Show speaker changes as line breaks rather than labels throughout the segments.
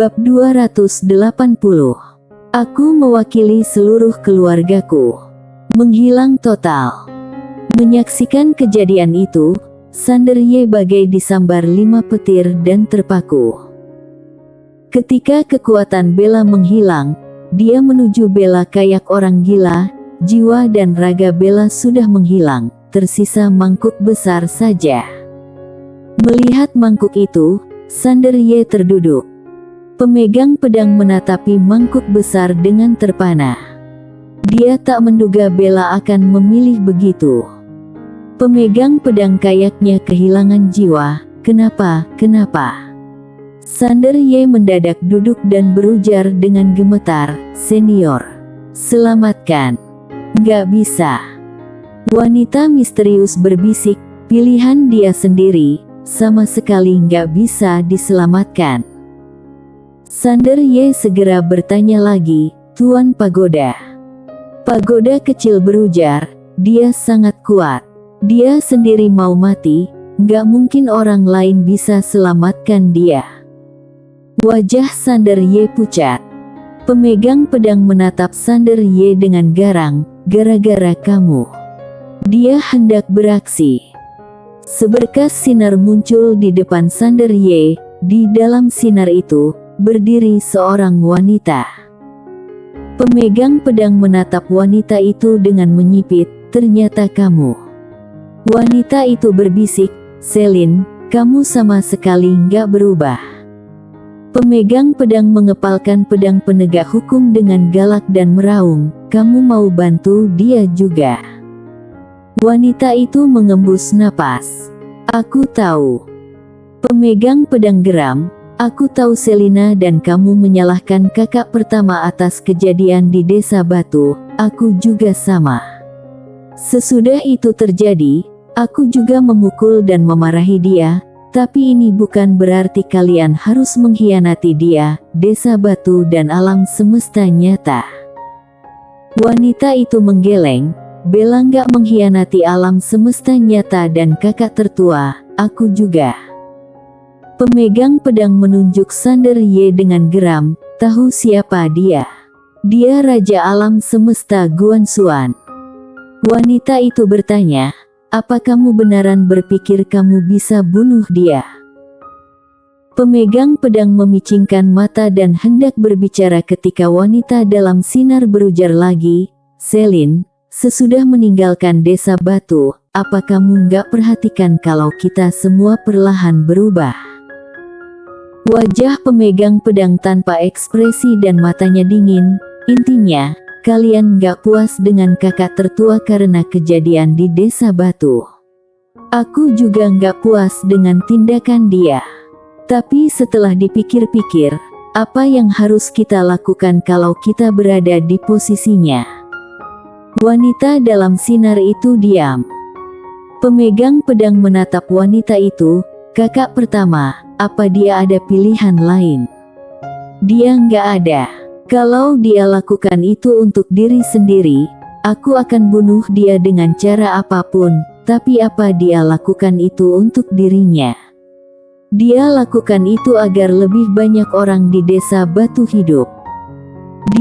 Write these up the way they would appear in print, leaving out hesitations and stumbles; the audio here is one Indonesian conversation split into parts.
Bab 280. Aku mewakili seluruh keluargaku. Menghilang total. Menyaksikan kejadian itu, Sanderye bagai disambar 5 petir dan terpaku. Ketika kekuatan Bella menghilang, dia menuju Bella kayak orang gila. Jiwa dan raga Bella sudah menghilang, tersisa mangkuk besar saja. Melihat mangkuk itu, Sanderye terduduk. Pemegang pedang menatapi mangkuk besar dengan terpana. Dia tak menduga Bella akan memilih begitu. Pemegang pedang kayaknya kehilangan jiwa. Kenapa? Sanderye mendadak duduk dan berujar dengan gemetar, "Senior, selamatkan." "Nggak bisa." Wanita misterius berbisik, "Pilihan dia sendiri, sama sekali nggak bisa diselamatkan." Sanderye segera bertanya lagi, "Tuan Pagoda." Pagoda kecil berujar, "Dia sangat kuat. Dia sendiri mau mati, nggak mungkin orang lain bisa selamatkan dia." Wajah Sanderye pucat. Pemegang pedang menatap Sanderye dengan garang, "Gara-gara kamu." Dia hendak beraksi. Seberkas sinar muncul di depan Sanderye. Di dalam sinar itu, berdiri seorang wanita. Pemegang pedang menatap wanita itu dengan menyipit, "Ternyata kamu." Wanita itu berbisik, "Selin, kamu sama sekali nggak berubah." Pemegang pedang mengepalkan pedang penegak hukum dengan galak dan meraung, "Kamu mau bantu dia juga?" Wanita itu mengembus napas. "Aku tahu." Pemegang pedang geram, "Aku tahu Selina dan kamu menyalahkan kakak pertama atas kejadian di Desa Batu, aku juga sama. Sesudah itu terjadi, aku juga memukul dan memarahi dia, tapi ini bukan berarti kalian harus mengkhianati dia, Desa Batu dan alam semesta nyata." Wanita itu menggeleng, "Bella nggak mengkhianati alam semesta nyata dan kakak tertua, aku juga." Pemegang pedang menunjuk Sanderye dengan geram, "Tahu siapa dia? Dia Raja Alam Semesta Guansuan." Wanita itu bertanya, "Apa kamu beneran berpikir kamu bisa bunuh dia?" Pemegang pedang memicingkan mata dan hendak berbicara ketika wanita dalam sinar berujar lagi, "Selin, sesudah meninggalkan Desa Batu, apa kamu nggak perhatikan kalau kita semua perlahan berubah?" Wajah pemegang pedang tanpa ekspresi dan matanya dingin. "Intinya, kalian nggak puas dengan kakak tertua karena kejadian di Desa Batu. Aku juga nggak puas dengan tindakan dia. Tapi setelah dipikir-pikir, apa yang harus kita lakukan kalau kita berada di posisinya?" Wanita dalam sinar itu diam. Pemegang pedang menatap wanita itu, "Kakak pertama, apa dia ada pilihan lain?" "Dia nggak ada. Kalau dia lakukan itu untuk diri sendiri, aku akan bunuh dia dengan cara apapun, tapi apa dia lakukan itu untuk dirinya? Dia lakukan itu agar lebih banyak orang di Desa Batu hidup.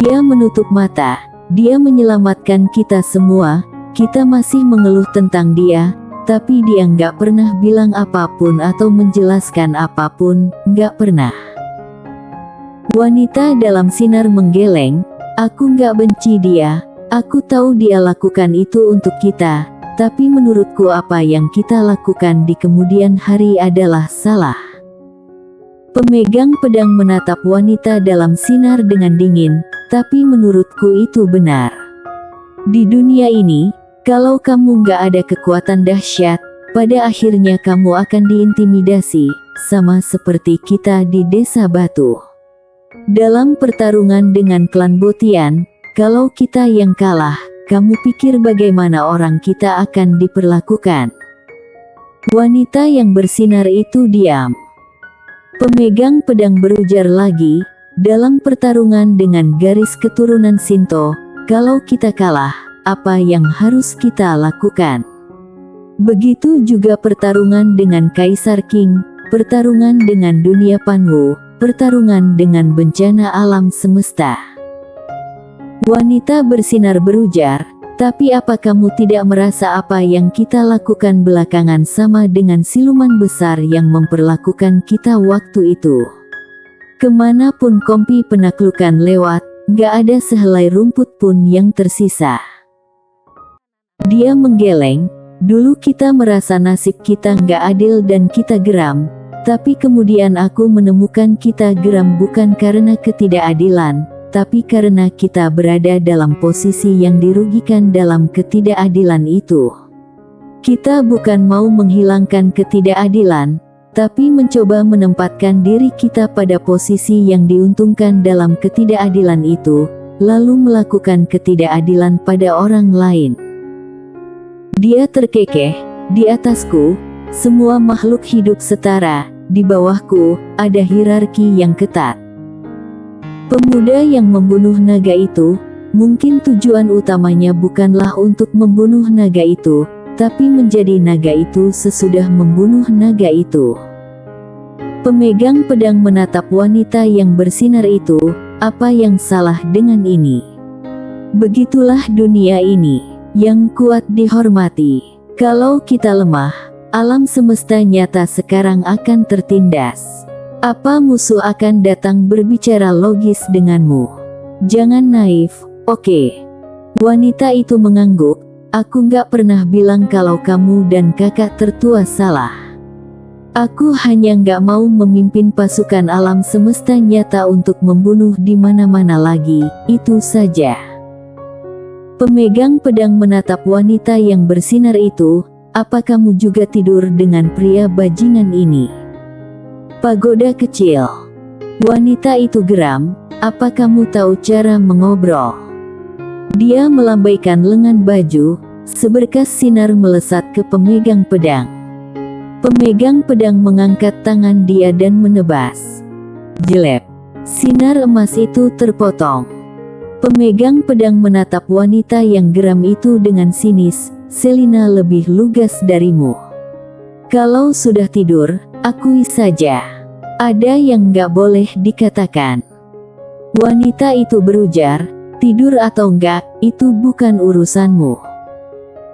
Dia menutup mata, dia menyelamatkan kita semua, kita masih mengeluh tentang dia, tapi dia nggak pernah bilang apapun atau menjelaskan apapun, nggak pernah." Wanita dalam sinar menggeleng, "Aku nggak benci dia, aku tahu dia lakukan itu untuk kita, tapi menurutku apa yang kita lakukan di kemudian hari adalah salah." Pemegang pedang menatap wanita dalam sinar dengan dingin, "Tapi menurutku itu benar. Di dunia ini, kalau kamu nggak ada kekuatan dahsyat, pada akhirnya kamu akan diintimidasi, sama seperti kita di Desa Batu. Dalam pertarungan dengan klan Botian, kalau kita yang kalah, kamu pikir bagaimana orang kita akan diperlakukan?" Wanita yang bersinar itu diam. Pemegang pedang berujar lagi, "Dalam pertarungan dengan garis keturunan Shinto, kalau kita kalah, apa yang harus kita lakukan? Begitu juga pertarungan dengan Kaisar Qing, pertarungan dengan dunia Panwu, pertarungan dengan bencana alam semesta. Wanita bersinar berujar, tapi apa kamu tidak merasa apa yang kita lakukan belakangan sama dengan siluman besar yang memperlakukan kita waktu itu? Kemanapun kompi penaklukan lewat, gak ada sehelai rumput pun yang tersisa. Dia menggeleng, dulu kita merasa nasib kita gak adil dan kita geram, tapi kemudian aku menemukan kita geram bukan karena ketidakadilan, tapi karena kita berada dalam posisi yang dirugikan dalam ketidakadilan itu. Kita bukan mau menghilangkan ketidakadilan, tapi mencoba menempatkan diri kita pada posisi yang diuntungkan dalam ketidakadilan itu, lalu melakukan ketidakadilan pada orang lain. Dia terkekeh, di atasku, semua makhluk hidup setara, di bawahku, ada hierarki yang ketat. Pemuda yang membunuh naga itu, mungkin tujuan utamanya bukanlah untuk membunuh naga itu, tapi menjadi naga itu sesudah membunuh naga itu. Pemegang pedang menatap wanita yang bersinar itu, apa yang salah dengan ini? Begitulah dunia ini, yang kuat dihormati. Kalau kita lemah, alam semesta nyata sekarang akan tertindas. Apa musuh akan datang berbicara logis denganmu? Jangan naif, oke? Wanita itu mengangguk, aku gak pernah bilang kalau kamu dan kakak tertua salah. Aku hanya gak mau memimpin pasukan alam semesta nyata untuk membunuh di mana-mana lagi, itu saja. Pemegang pedang menatap wanita yang bersinar itu, apa kamu juga tidur dengan pria bajingan ini? Pagoda kecil. Wanita itu geram, apa kamu tahu cara mengobrol? Dia melambaikan lengan baju, seberkas sinar melesat ke pemegang pedang. Pemegang pedang mengangkat tangan dia dan menebas. Jelek. Sinar emas itu terpotong. Pemegang pedang menatap wanita yang geram itu dengan sinis, Selina lebih lugas darimu. Kalau sudah tidur, akui saja. Ada yang gak boleh dikatakan. Wanita itu berujar, tidur atau enggak, itu bukan urusanmu.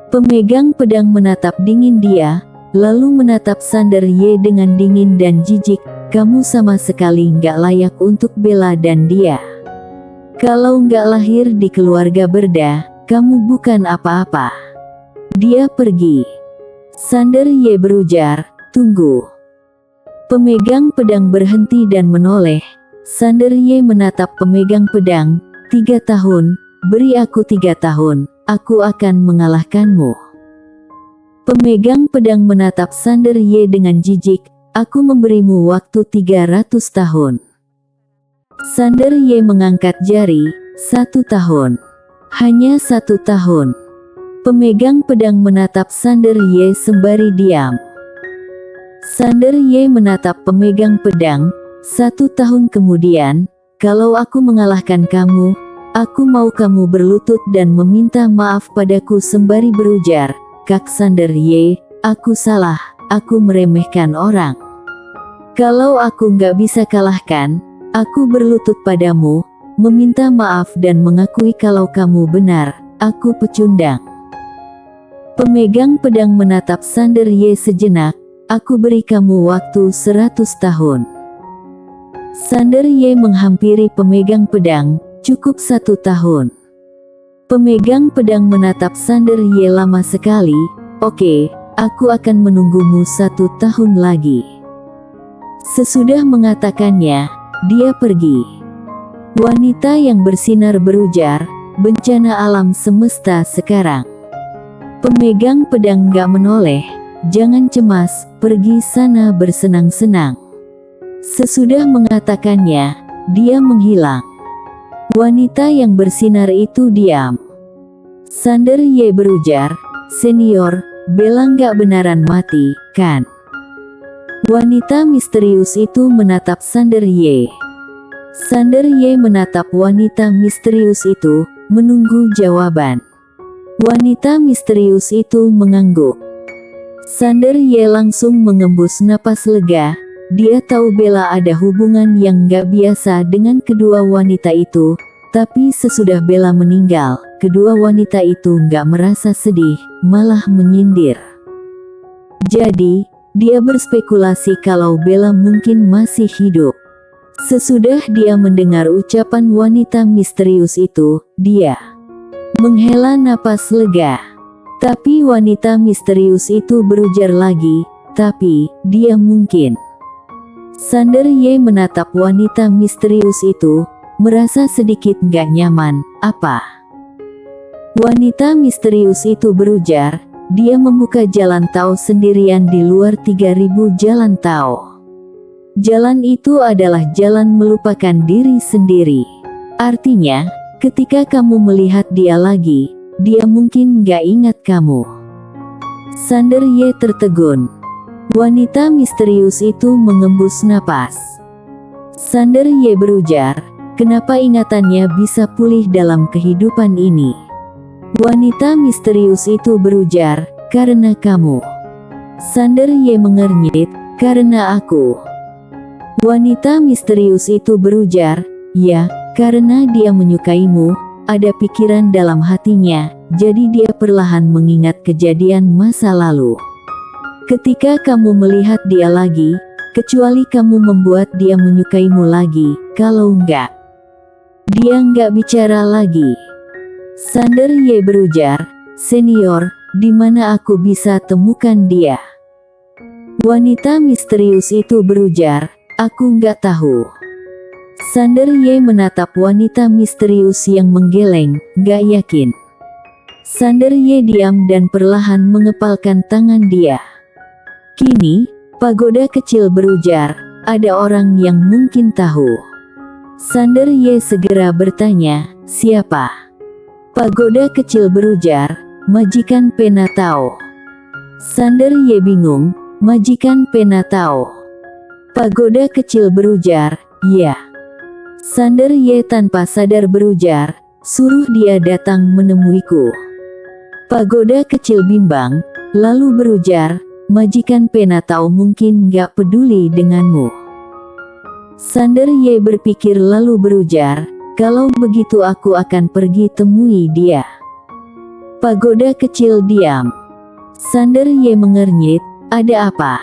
Pemegang pedang menatap dingin dia, lalu menatap Sander Ye dengan dingin dan jijik, kamu sama sekali nggak layak untuk Bella dan dia. Kalau nggak lahir di keluarga berda, kamu bukan apa-apa. Dia pergi. Sander Ye berujar, tunggu. Pemegang pedang berhenti dan menoleh. Sander Ye menatap pemegang pedang, 3 tahun, beri aku 3 tahun, aku akan mengalahkanmu. Pemegang pedang menatap Sander Ye dengan jijik, aku memberimu waktu 300 tahun. Sander Ye mengangkat jari, 1 tahun. Hanya 1 tahun. Pemegang pedang menatap Sander Ye sembari diam. Sander Ye menatap pemegang pedang, 1 tahun kemudian, kalau aku mengalahkan kamu, aku mau kamu berlutut dan meminta maaf padaku sembari berujar, Kak Sander Ye, aku salah, aku meremehkan orang. Kalau aku nggak bisa kalahkan, aku berlutut padamu, meminta maaf dan mengakui kalau kamu benar, aku pecundang. Pemegang pedang menatap Sander Ye sejenak, aku beri kamu waktu 100 tahun. Sander Ye menghampiri pemegang pedang, cukup 1 tahun. Pemegang pedang menatap Sander Ye lama sekali, oke, aku akan menunggumu 1 tahun lagi. Sesudah mengatakannya, dia pergi. Wanita yang bersinar berujar, bencana alam semesta sekarang. Pemegang pedang gak menoleh, jangan cemas, pergi sana bersenang-senang. Sesudah mengatakannya, dia menghilang. Wanita yang bersinar itu diam. Sander Ye berujar, senior, Bella nggak benaran mati, kan? Wanita misterius itu menatap Sander Ye. Sander Ye menatap wanita misterius itu, menunggu jawaban. Wanita misterius itu mengangguk. Sander Ye langsung mengembus napas lega, dia tahu Bella ada hubungan yang gak biasa dengan kedua wanita itu, tapi sesudah Bella meninggal, kedua wanita itu gak merasa sedih, malah menyindir. Jadi, dia berspekulasi kalau Bella mungkin masih hidup. Sesudah dia mendengar ucapan wanita misterius itu, dia menghela napas lega. Tapi wanita misterius itu berujar lagi, tapi dia mungkin. Sander Ye menatap wanita misterius itu, merasa sedikit gak nyaman. Apa? Wanita misterius itu berujar, dia membuka jalan tao sendirian di luar 3000 jalan tao. Jalan itu adalah jalan melupakan diri sendiri. Artinya, ketika kamu melihat dia lagi, dia mungkin gak ingat kamu. Sander Ye tertegun. Wanita misterius itu mengembus napas. Sander Ye berujar, kenapa ingatannya bisa pulih dalam kehidupan ini? Wanita misterius itu berujar, karena kamu. Sander Ye mengernyit, karena aku. Wanita misterius itu berujar, ya, karena dia menyukaimu. Ada pikiran dalam hatinya, jadi dia perlahan mengingat kejadian masa lalu. Ketika kamu melihat dia lagi, kecuali kamu membuat dia menyukaimu lagi, kalau enggak, dia enggak bicara lagi. Sander Ye berujar, senior, di mana aku bisa temukan dia? Wanita misterius itu berujar, aku enggak tahu. Sander Ye menatap wanita misterius yang menggeleng, gak yakin. Sander Ye diam dan perlahan mengepalkan tangan dia. Kini, pagoda kecil berujar, ada orang yang mungkin tahu. Sander Ye segera bertanya, siapa? Pagoda kecil berujar, majikan Pena Tao. Sander Ye bingung, majikan Pena Tao. Pagoda kecil berujar, ya. Sander Ye tanpa sadar berujar, suruh dia datang menemuiku. Pagoda kecil bimbang, lalu berujar, majikan Pena Tao mungkin gak peduli denganmu. Sander Ye berpikir lalu berujar, kalau begitu aku akan pergi temui dia. Pagoda kecil diam. Sander Ye mengernyit, ada apa?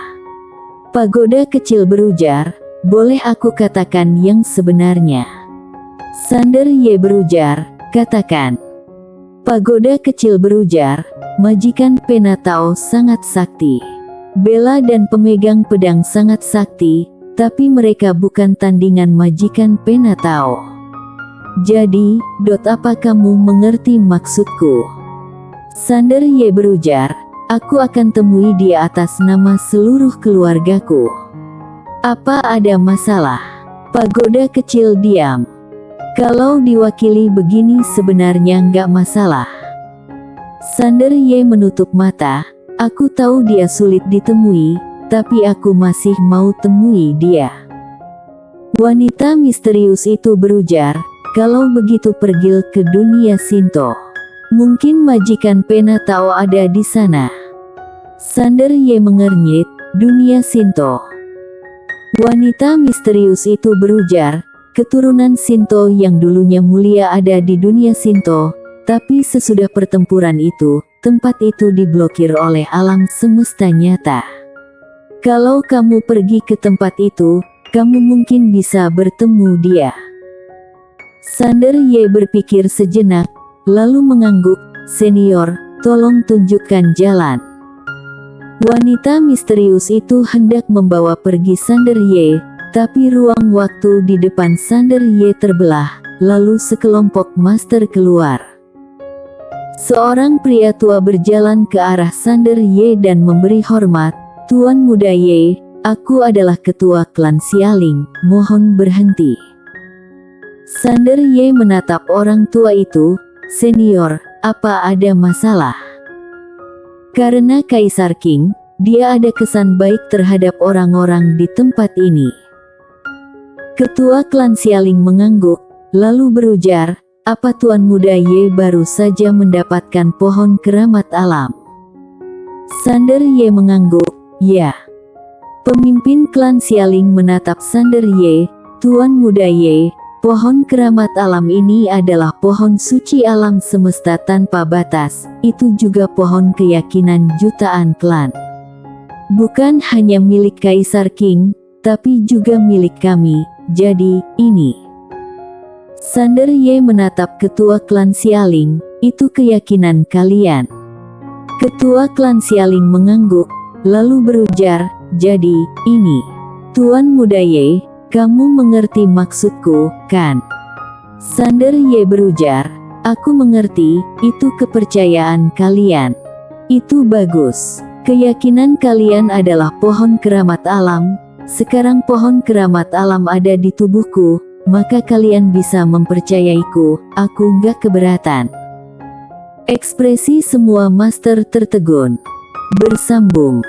Pagoda kecil berujar, boleh aku katakan yang sebenarnya? Sander Ye berujar, katakan. Pagoda kecil berujar, majikan Pena Tao sangat sakti. Bella dan pemegang pedang sangat sakti, tapi mereka bukan tandingan majikan Pena Tao. Jadi, apa kamu mengerti maksudku? Sander Ye berujar, aku akan temui dia atas nama seluruh keluargaku. Apa ada masalah? Pagoda kecil diam. Kalau diwakili begini sebenarnya nggak masalah. Sander Ye menutup mata, aku tahu dia sulit ditemui, tapi aku masih mau temui dia. Wanita misterius itu berujar, kalau begitu pergi ke dunia Shinto. Mungkin majikan Pena Tao ada di sana. Sander Ye mengernyit, dunia Shinto. Wanita misterius itu berujar, keturunan Shinto yang dulunya mulia ada di dunia Shinto, tapi sesudah pertempuran itu, tempat itu diblokir oleh alam semesta nyata. Kalau kamu pergi ke tempat itu, kamu mungkin bisa bertemu dia. Sander Ye berpikir sejenak, lalu mengangguk, senior, tolong tunjukkan jalan. Wanita misterius itu hendak membawa pergi Sander Ye, tapi ruang waktu di depan Sander Ye terbelah, lalu sekelompok master keluar. Seorang pria tua berjalan ke arah Sander Ye dan memberi hormat, Tuan Muda Ye, aku adalah ketua klan Xialing, mohon berhenti. Sander Ye menatap orang tua itu, senior, apa ada masalah? Karena Kaisar King, dia ada kesan baik terhadap orang-orang di tempat ini. Ketua klan Xialing mengangguk, lalu berujar, apa Tuan Muda Ye baru saja mendapatkan pohon keramat alam? Sander Ye mengangguk, ya. Pemimpin klan Xialing menatap Sander Ye, Tuan Muda Ye, pohon keramat alam ini adalah pohon suci alam semesta tanpa batas, itu juga pohon keyakinan jutaan klan. Bukan hanya milik Kaisar Qing, tapi juga milik kami, jadi, ini. Sander Ye menatap ketua klan Xialing, itu keyakinan kalian. Ketua klan Xialing mengangguk, lalu berujar, jadi, ini. Tuan Muda Ye, kamu mengerti maksudku, kan? Sander Ye berujar, aku mengerti, itu kepercayaan kalian. Itu bagus. Keyakinan kalian adalah pohon keramat alam. Sekarang pohon keramat alam ada di tubuhku, maka kalian bisa mempercayaiku, aku nggak keberatan. Ekspresi semua master tertegun. Bersambung.